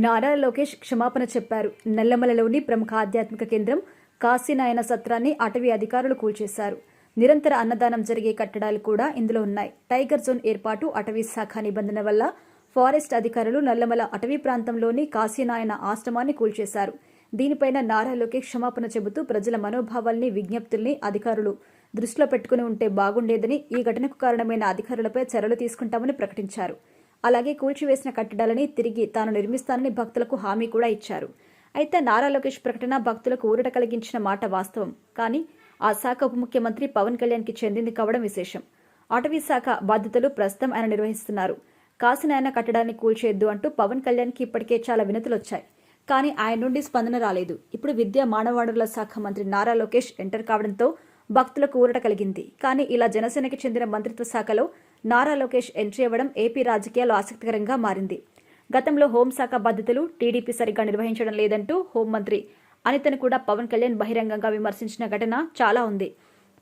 నారా లోకేష్ క్షమాపణ చెప్పారు. నల్లమలలోని ప్రముఖ ఆధ్యాత్మిక కేంద్రం కాశీనాయన సత్రాన్ని అటవీ అధికారులు కూల్చేశారు. నిరంతర అన్నదానం జరిగే కట్టడాలు కూడా ఇందులో ఉన్నాయి. టైగర్ జోన్ ఏర్పాటు, అటవీ శాఖ నిబంధన వల్ల ఫారెస్ట్ అధికారులు నల్లమల అటవీ ప్రాంతంలోని కాశీనాయన ఆశ్రమాన్ని కూల్చేశారు. దీనిపైన నారా లోకేష్ క్షమాపణ చెబుతూ ప్రజల మనోభావాల్ని, విజ్ఞప్తుల్ని అధికారులు దృష్టిలో పెట్టుకుని ఉంటే బాగుండేదని, ఈ ఘటనకు కారణమైన అధికారులపై చర్యలు తీసుకుంటామని ప్రకటించారు. అలాగే కూల్చివేసిన కట్టడాలని తిరిగి తాను నిర్మిస్తానని భక్తులకు హామీ కూడా ఇచ్చారు. అయితే నారా లోకేష్ ప్రకటన భక్తులకు ఊరట కలిగించిన మాట వాస్తవం. కానీ ఆ శాఖ ఉప ముఖ్యమంత్రి పవన్ కళ్యాణ్కి చెందింది కావడం విశేషం. అటవీ శాఖ బాధ్యతలు ప్రస్తుతం ఆయన నిర్వహిస్తున్నారు. కాశీనాయన కట్టడాన్ని కూల్చేయొద్దు అంటూ పవన్ కళ్యాణ్కి ఇప్పటికే చాలా వినతులు వచ్చాయి. కానీ ఆయన నుండి స్పందన రాలేదు. ఇప్పుడు విద్యా మానవ వనరుల శాఖ మంత్రి నారా లోకేష్ ఎంటర్ కావడంతో భక్తులకు ఊరట కలిగింది. కానీ ఇలా జనసేనకి చెందిన మంత్రిత్వ శాఖలో నారా లోకేష్ ఎంట్రీ అవ్వడం ఏపీ రాజకీయాల్లో ఆసక్తికరంగా మారింది. గతంలో హోంశాఖ బాధ్యతలు టీడీపీ సరిగ్గా నిర్వహించడం లేదంటూ హోంమంత్రి అనితను కూడా పవన్ కళ్యాణ్ బహిరంగంగా విమర్శించిన ఘటన చాలా ఉంది.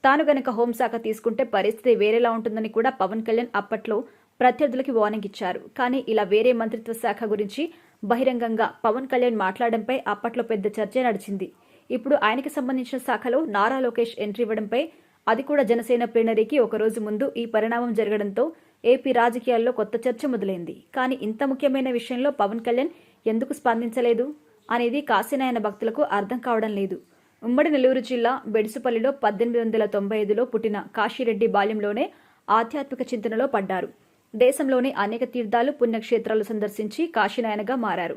తాను గనక హోంశాఖ తీసుకుంటే పరిస్థితి వేరేలా ఉంటుందని కూడా పవన్ కళ్యాణ్ అప్పట్లో ప్రత్యర్థులకి వార్నింగ్ ఇచ్చారు. కానీ ఇలా వేరే మంత్రిత్వ శాఖ గురించి బహిరంగంగా పవన్ కళ్యాణ్ మాట్లాడడంపై అప్పట్లో పెద్ద చర్చ నడిచింది. ఇప్పుడు ఆయనకి సంబంధించిన శాఖలో నారా లోకేష్ ఎంట్రీ ఇవ్వడంపై, అది కూడా జనసేన ప్లీనరీకి ఒకరోజు ముందు ఈ పరిణామం జరగడంతో ఏపీ రాజకీయాల్లో కొత్త చర్చ మొదలైంది. కానీ ఇంత ముఖ్యమైన విషయంలో పవన్ కళ్యాణ్ ఎందుకు స్పందించలేదు అనేది కాశీనాయన భక్తులకు అర్థం కావడం లేదు. ఉమ్మడి నెల్లూరు జిల్లా బెడుసుపల్లిలో 1895లో పుట్టిన కాశీరెడ్డి బాల్యంలోనే ఆధ్యాత్మిక చింతనలో పడ్డారు. దేశంలోని అనేక తీర్థాలు, పుణ్యక్షేత్రాలు సందర్శించి కాశీనాయనగా మారారు.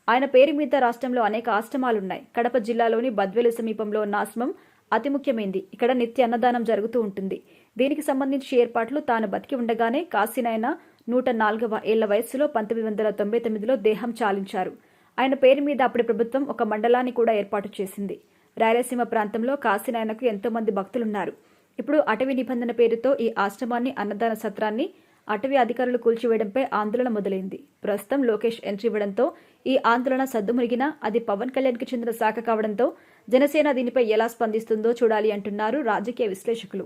ఆయన పేరు మీద రాష్ట్రంలో అనేక ఆశ్రమాలున్నాయి. కడప జిల్లాలోని బద్వేలు సమీపంలో ఉన్న ఆశ్రమం అతి ముఖ్యమైంది. ఇక్కడ నిత్య అన్నదానం జరుగుతూ ఉంటుంది. దీనికి సంబంధించి ఏర్పాట్లు తాను బతికి ఉండగానే కాశీనాయన 104వ ఏళ్ల వయస్సులో 1999లో దేహం చాలించారు. ఆయన పేరు మీద అప్పటి ప్రభుత్వం ఒక మండలాన్ని కూడా ఏర్పాటు చేసింది. రాయలసీమ ప్రాంతంలో కాశీనాయనకు ఎంతో మంది భక్తులున్నారు. ఇప్పుడు అటవీ నిబంధన పేరుతో ఈ ఆశ్రమాన్ని, అన్నదాన సత్రాన్ని అటవీ అధికారులు కూల్చివేయడంపై ఆందోళన మొదలైంది. ప్రస్తుతం లోకేష్ ఎంట్రీ ఇవ్వడంతో ఈ ఆందోళన సద్దుమరిగినా అది పవన్ కళ్యాణ్కి చెందిన శాఖ కావడంతో జనసేన దీనిపై ఎలా స్పందిస్తుందో చూడాలి అంటున్నారు రాజకీయ విశ్లేషకులు.